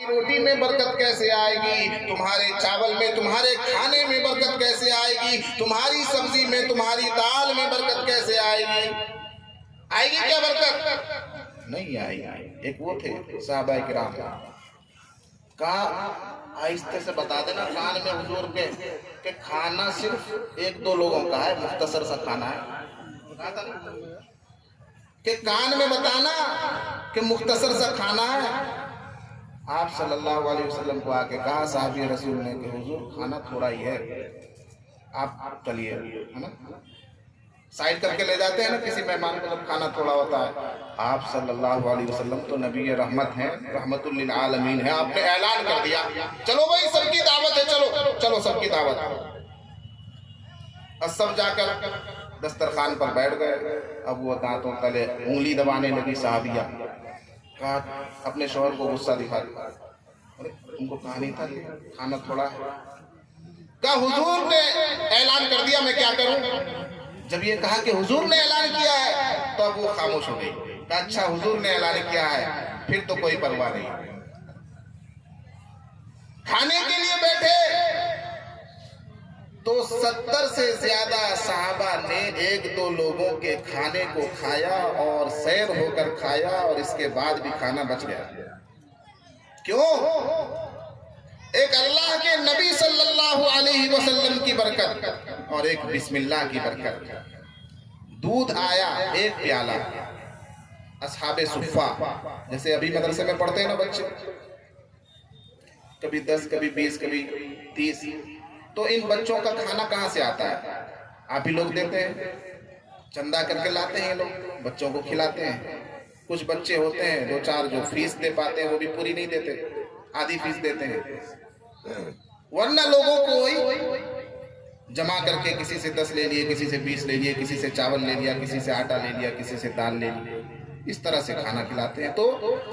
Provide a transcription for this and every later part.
की रोटी में बरकत कैसे आएगी, तुम्हारे चावल में, तुम्हारे खाने में बरकत कैसे आएगी, तुम्हारी सब्जी में, तुम्हारी दाल में बरकत कैसे आएगी? आएगी क्या बरकत? नहीं आएगी। एक वो थे सहाबा किराम, कहा आहिस्ते से बता देना कान में हुजूर के कि खाना सिर्फ एक दो लोगों का है, मुख्तसर सा खाना है। कहा था ना कि कान में बताना कि मुख्तसर सा खाना है। आप सल्लल्लाहु अलैहि वसल्लम को आके कहा साहबी रसूल ने कि हुजूर खाना थोड़ा ही है, आप चलिए, है ना, साइड करके ले जाते हैं ना किसी मेहमान को जब खाना थोड़ा होता है। आप सल्लल्लाहु अलैहि वसल्लम तो नबी रहमत हैं, रहमतुल लिल आलमीन है, आपने ऐलान कर दिया चलो भाई सबकी दावत है, चलो चलो सबकी दावत। और सब जाकर दस्तरखान पर बैठ गए। अब वो दांतों तले उंगली दबाने लगी साहबिया। कहा अपने शौहर को गुस्सा दिखा दिया, अरे उनको कहा नहीं था खाना थोड़ा है। कहा हुजूर ने ऐलान कर दिया, मैं क्या करूं? जब ये कहा कि हुजूर ने ऐलान किया है तो अब वो खामोश हो गई। कहा अच्छा हुजूर ने ऐलान किया है फिर तो कोई परवाह नहीं। खाने के लिए बैठे तो 70 से ज्यादा सहाबा ने एक दो लोगों के खाने को खाया और सैर होकर खाया, और इसके बाद भी खाना बच गया। क्यों? एक अल्लाह के नबी सल्लल्लाहु अलैहि वसल्लम की बरकत और एक बिस्मिल्लाह की बरकत। दूध आया एक प्याला, असहाबे सुफ़ा, जैसे अभी मदरसे में पढ़ते हैं ना बच्चे, कभी 10 कभी 20 कभी 30, तो इन बच्चों का खाना कहाँ से आता है? आप ही लोग देते हैं, चंदा करके लाते हैं लोग, बच्चों को खिलाते हैं। कुछ बच्चे होते हैं दो चार जो फीस दे पाते हैं वो भी पूरी नहीं देते, आधी फीस देते हैं। वरना लोगों को वही जमा करके किसी से 10 ले लिए, किसी से 20 ले लिए, किसी से चावल ले लिया, किसी से आटा ले लिया, किसी से दाल ले लिया, इस तरह से खाना खिलाते हैं। तो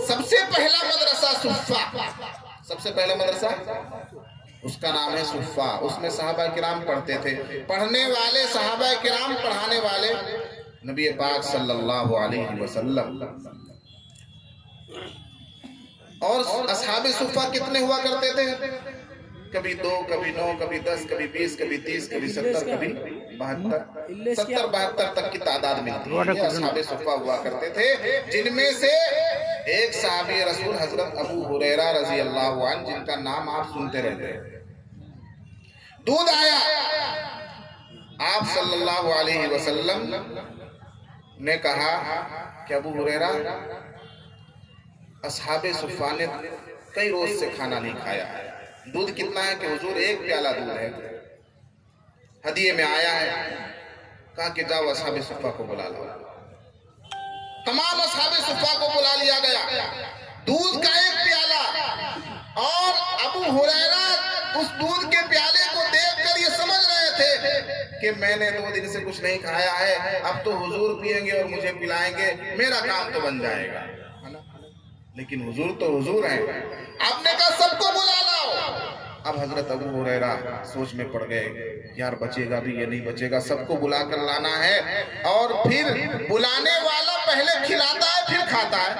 सबसे पहला मदरसा सुफ़ा, सबसे पहला मदरसा उसका नाम है सुफ़ा। उसमें सहाबा किराम पढ़ते थे, पढ़ने वाले सहाबा किराम, पढ़ाने वाले नबी पाक सल्लल्लाहु अलैहि वसल्लम। और असहाबे सुफ़ा कितने हुआ करते थे? कभी 2, कभी 9, कभी 10, कभी 20, कभी 30, कभी 70, कभी 72, 70-72 तक की तादाद मिलती है। असहाबे सुफ़ा हुआ करते थे, जिनमें से एक सहाबी रसूल हजरत अबू हुरैरा रजी अल्लाह अन्हु, जिनका नाम आप सुनते रहते हैं। दूध आया, आप सल्लल्लाहु अलैहि वसल्लम ने कहा कि अबू हुरैरा, असहाबे सुफ़ा ने कई रोज से खाना नहीं खाया है, दूध कितना है? कि हुजूर एक प्याला दूध है, हदिये में आया है। कहा कि जाओ असहाबे सुफ़ा को बुला लो। तमाम असहाबे सुफ़ा को बुला लिया गया, दूध का एक प्याला, और अबू हुरैरा उस दूध के प्याले को देखकर ये समझ रहे थे कि मैंने 2 दिन से कुछ नहीं खाया है, अब तो हुजूर पिएंगे और मुझे पिलाएंगे, मेरा काम तो बन जाएगा, है ना। लेकिन हुजूर तो हुजूर हैं। आपने कहा सबको बुला लाओ। अब हजरत अबू हुरैरा सोच में पड़ गए, यार बचेगा भी ये नहीं बचेगा, सबको बुला कर लाना है, और फिर बुलाने वाला पहले खिलाता है फिर खाता है,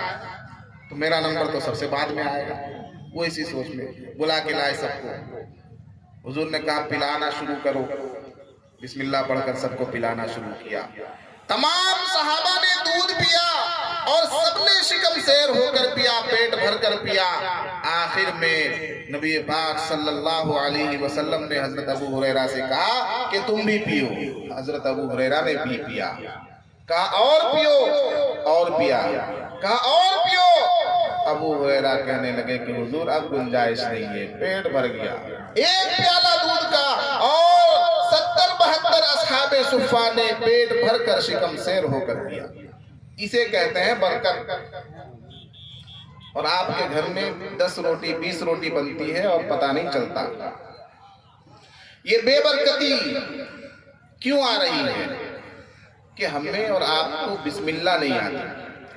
तो मेरा नंबर तो सबसे बाद में आएगा। वो इसी सोच में बुला के लाए सबको। हुजूर ने कहा पिलाना शुरू करो, बिस्मिल्लाह पढ़कर सबको पिलाना शुरू किया। तमाम सहाबा ने दूध पिया और सबने शिकम शेर होकर पिया, पेट भर कर पिया। आखिर में नबी पाक सल्लल्लाहु अलैहि वसल्लम ने हजरत अबू हुरैरा से कहा कि तुम भी पियो। हजरत अबू हुरैरा ने भी पिया। कहा और पियो, और पिया। कहा और पियो। अबू हुरैरा कहने लगे कि हुजूर अब गुंजाइश नहीं है, पेट भर गया। एक प्याला दूध का, और 70-72 असहाबे सुफ़ा ने पेट भर कर शिकम शेर होकर पिया। इसे कहते हैं बरकत। और आपके घर में 10 रोटी 20 रोटी बनती है और पता नहीं चलता। ये बेबरकती क्यों आ रही है कि हमें और आपको बिस्मिल्लाह नहीं आती,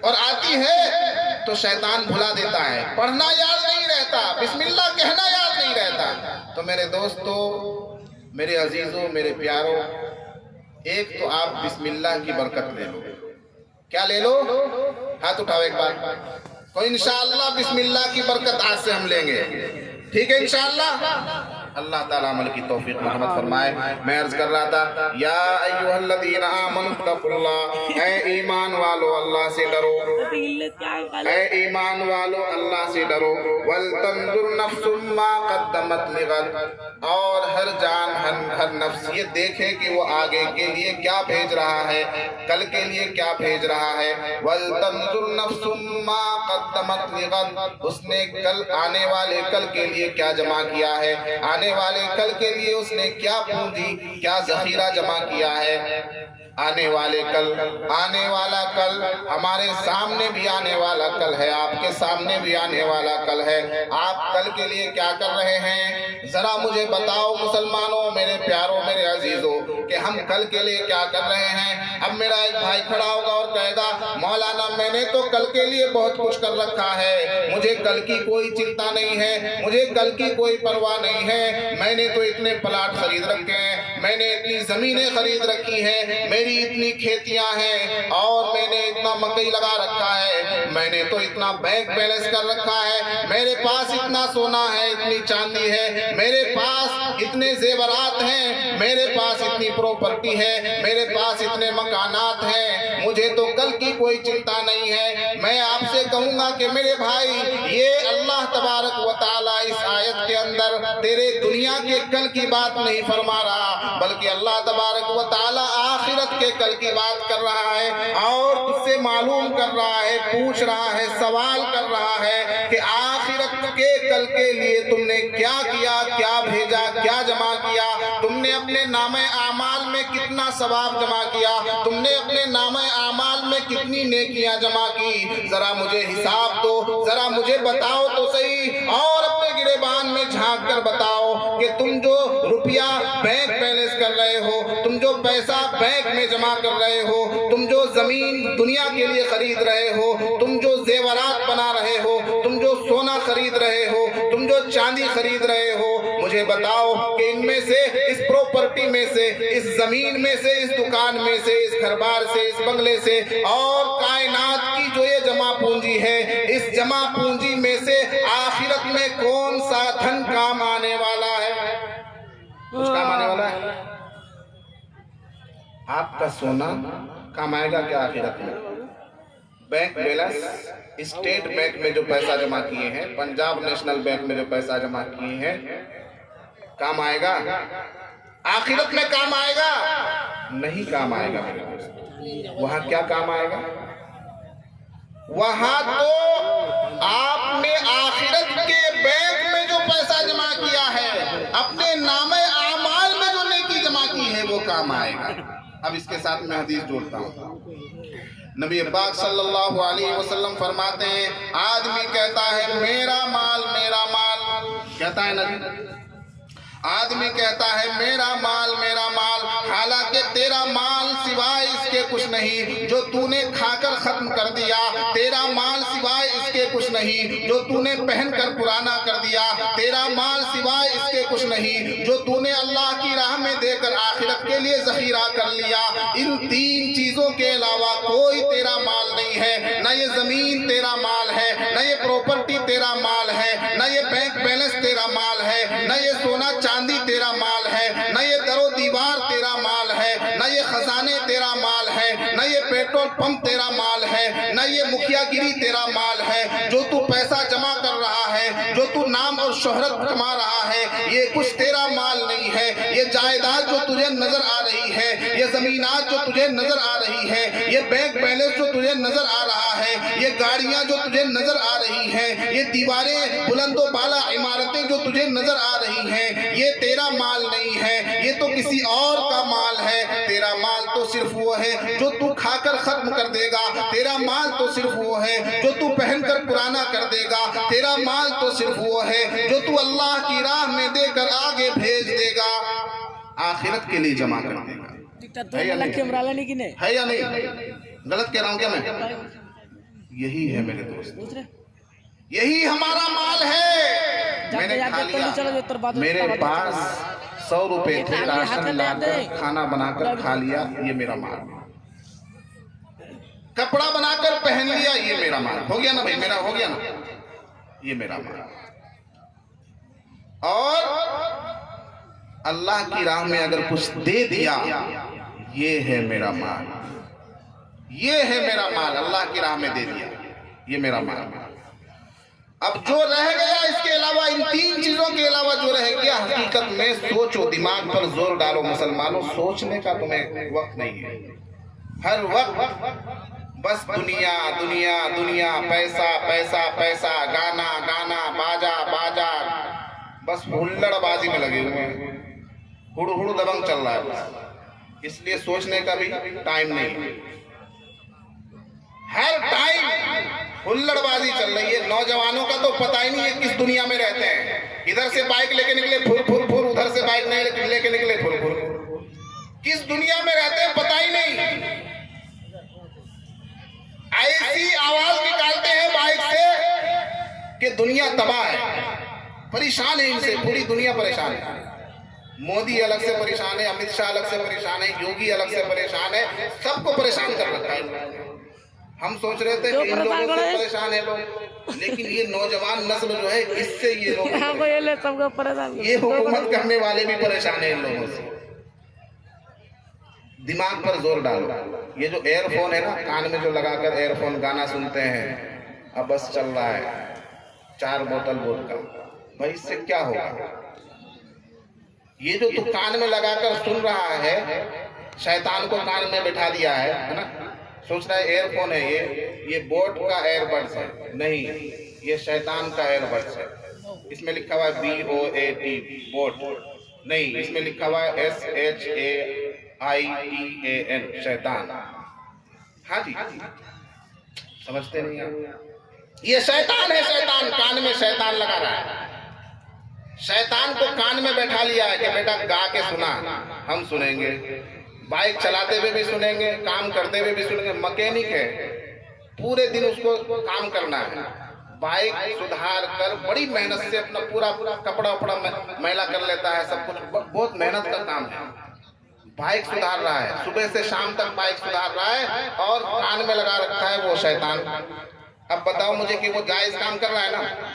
और आती है तो शैतान भुला देता है, पढ़ना याद नहीं रहता, बिस्मिल्लाह कहना याद नहीं रहता। तो मेरे दोस्तों, मेरे अजीजों, मेरे प्यारों, एक तो आप बिस्मिल्लाह की बरकत ले लो। क्या ले लो? हाथ उठाओ एक बार। तो इंशाअल्लाह बिस्मिल्लाह की बरकत आज से हम लेंगे, ठीक है इंशाअल्लाह। अल्लाह ताला अमल की तौफीक रहमत फरमाए। मैं अर्ज कर रहा था, या अय्युहल्लज़ीना आमनु तक़ुल्लाह, ऐ ईमान वालो अल्लाह से डरो, ऐ ईमान वालो अल्लाह से डरो। वल तंजुर नफ्सुम मा क़द्दमत लिग़द, और हर जान हर नफ्स ये देखे कि वो आगे के लिए क्या भेज रहा है, कल के लिए क्या भेज रहा है। वल तंजुर नफ्सुम मा क़द्दमत लिग़द, उसने कल आने वाले कल के लिए क्या जमा किया है, आने वाले कल के लिए उसने क्या पूंजी क्या जखीरा जमा किया है। आने वाले कल, आने वाला कल हमारे सामने भी आने वाला कल है, आपके सामने भी आने वाला कल है। आप कल के लिए क्या कर रहे हैं, जरा मुझे बताओ मुसलमानों, मेरे प्यारों, मेरे अजीजों, कि हम कल के लिए क्या कर रहे हैं। अब मेरा एक भाई खड़ा होगा और कहेगा, मौलाना मैंने तो कल के लिए बहुत कुछ कर रखा है, मुझे कल की कोई चिंता नहीं है, मुझे कल की कोई परवाह नहीं है, मैंने तो इतने प्लाट खरीद रखे हैं, मैंने इतनी जमीनें खरीद रखी हैं, मेरी इतनी खेतियां हैं, और मैंने इतना मकई लगा रखा है, मैंने तो इतना बैंक बैलेंस कर रखा है, मेरे पास इतना सोना है, इतनी चांदी है, मेरे पास इतने जेवरात हैं, मेरे पास इतनी प्रॉपर्टी है, मेरे पास इतने मकानात हैं, मुझे तो कल की कोई चिंता नहीं है। मैं आपसे कहूंगा कि मेरे भाई, ये अल्लाह तबारक व तआला इस आयत के अंदर तेरे दुनिया के कल की बात नहीं फरमा रहा, बल्कि अल्लाह तबारक व तआला आखिरत के कल की बात कर रहा है, और उससे मालूम कर रहा है, पूछ रहा है, सवाल कर रहा है कि आखिरत के कल के लिए तुमने क्या किया, क्या भेजा, क्या जमा किया, तुमने अपने नामे आमाल में कितना सवाब जमा किया, तुमने अपने नामे आमाल में कितनी नेकियां जमा की, जरा मुझे हिसाब दो, जरा मुझे बताओ तो सही, और अपने गिरेबान में झांक कर बताओ कि तुम जो रुपया बैंक बैलेंस कर रहे हो, तुम जो पैसा बैंक में जमा कर रहे हो, तुम जो जमीन दुनिया के लिए खरीद रहे हो, तुम जो जेवरात बना रहे हो, तुम जो सोना खरीद रहे हो, तुम जो चांदी खरीद रहे हो, मुझे बताओ कि इनमें से, इस प्रॉपर्टी में से, इस जमीन में से, इस दुकान में से, इस घरबार से, इस बंगले से, और कायनात की जो ये जमा पूंजी है, इस जमा पूंजी में से आखिरत में कौन सा धन काम आने वाला है? कुछ काम आने वाला है? आपका सोना काम आएगा क्या आखिरत में? बैंक बैलेंस, स्टेट बैंक में जो पैसा जमा किए हैं, पंजाब नेशनल बैंक में जो पैसा जमा किए हैं, काम आएगा? आखिरत में काम आएगा? नहीं काम आएगा मेरे दोस्त। वहां क्या काम आएगा? वहां तो आपने आखिरत के बैंक में जो पैसा जमा किया है, अपने नामे आमाल में जो नेकी जमा की है, वो काम आएगा। अब इसके साथ मैं हदीस जोड़ता हूँ। नबी पाक सल्लल्लाहु अलैहि वसल्लम फरमाते हैं, आदमी कहता है मेरा माल, कहता है ना, आदमी कहता है मेरा माल, हालांकि तेरा माल सिवाय इसके कुछ नहीं जो तूने खाकर खत्म कर दिया, तेरा माल सिवाय इसके कुछ नहीं जो तूने पहनकर पुराना कर दिया, तेरा माल सिवाय इसके कुछ नहीं जो तूने अल्लाह की राह में देकर आखिरत के लिए जखीरा कर लिया। इन तीन चीजों के अलावा कोई तेरा माल नहीं है, न ये जमीन तेरा माल है, न ये प्रॉपर्टी तेरा माल है, न ये बैंक बैलेंस तेरा माल है, न ये सोना चांदी तेरा माल है, न ये दरो दीवार तेरा माल है, न ये खजाने तेरा माल है, न ये पेट्रोल पंप तेरा माल है, न ये मुखियागिरी तेरा माल है। जो तू पैसा जमा कर रहा है, जो तू नाम और शोहरत कमा रहा है, ये कुछ तेरा माल नहीं है। ये जायदाद जो तुझे नजर आ रही है, ये जमीनात जो तुझे नजर आ रही है, ये बैंक बैलेंस जो तुझे नजर आ रहा है, ये गाड़ियां जो तुझे नजर आ रही है, ये दीवारें बुलंदो बाला इमारतें जो तुझे नजर आ रही हैं, ये तेरा माल नहीं है, ये तो किसी और का माल है। तेरा माल तो सिर्फ वो है जो तू खाकर खत्म कर देगा, तेरा माल तो सिर्फ वो है जो तू पहनकर पुराना कर देगा, तेरा माल तो सिर्फ वो है जो तू अल्लाह की राह में देकर आगे भेज देगा, आखिरत के लिए जमा कर देगा। है या नहीं? गलत कह रहा हूं क्या मैं? यही है मेरे दोस्त, यही हमारा माल है। मैंने खा लिया, मेरे पास 100 रुपए थे, राशन लाकर खाना बनाकर खा लिया, ये मेरा माल है। कपड़ा बनाकर पहन लिया, ये मेरा माल हो गया ना भाई, मेरा हो गया ना, ये मेरा माल। और अल्लाह की राह में अगर कुछ दे दिया, ये है मेरा माल, ये है मेरा माल, अल्लाह की राह में दे दिया, ये मेरा माल। अब जो रह गया इसके अलावा, इन तीन चीजों के अलावा जो रह गया, हकीकत में सोचो, दिमाग पर जोर डालो मुसलमानों, सोचने का तुम्हें वक्त नहीं है। हर वक्त बस दुनिया दुनिया दुनिया, पैसा पैसा पैसा, गाना गाना, बाजा बाजा, बस हुल्लड़बाजी में लगे हुए हैं, हुड़ हुड़ दबंग चल रहा है। इसलिए सोचने का भी टाइम नहीं, हर टाइम हुल्लड़बाजी चल रही है। नौजवानों का तो पता ही नहीं है किस दुनिया में रहते हैं। इधर से बाइक लेके निकले फुर फुर फुर, उधर से बाइक नहीं लेके निकले फुर फुर, किस दुनिया में रहते हैं पता ही नहीं। ऐसी आवाज निकालते हैं बाइक से कि दुनिया तबाह है, परेशान है इनसे, पूरी दुनिया परेशान है। मोदी अलग से परेशान है, अमित शाह अलग से परेशान है, योगी अलग से परेशान है, सबको परेशान कर रखा है। हम सोच रहे थे कि इन लोगों से परेशान है लोग, लेकिन ये नौजवान नस्ल जो है, इससे ये लोग, ये हुकूमत करने वाले भी परेशान है इन लोगों से। दिमाग पर जोर डालो। ये जो एयरफोन है ना, कान में जो लगाकर एयरफोन गाना सुनते हैं, अब बस चल रहा है 4 बोतल वोडका, भाई इससे क्या होगा? ये जो तू कान में लगाकर सुन रहा है, शैतान को कान में बैठा दिया है ना, सोच रहा है एयरफोन है ये बोट का एयरबड्स है, नहीं, ये शैतान का एयरबड्स है। इसमें लिखा हुआ है BOAT बोट, नहीं, इसमें लिखा हुआ है SHAITAN शैतान। हाँ जी, समझते नहीं आप? ये शैतान है, शैतान कान में शैतान लगा रहा है। शैतान को कान में बैठा लिया है कि बेटा गा के सुना, हम सुनेंगे, बाइक चलाते हुए भी सुनेंगे, काम करते हुए भी सुनेंगे। मैकेनिक है, पूरे दिन उसको काम करना है, बाइक सुधार कर बड़ी मेहनत से अपना पूरा कपड़ा उपड़ा मैला कर लेता है, सब कुछ बहुत मेहनत का काम है। बाइक सुधार रहा है, सुबह से शाम तक बाइक सुधार रहा है, और कान में लगा रखा है वो शैतान। अब बताओ मुझे कि वो जायज काम कर रहा है ना?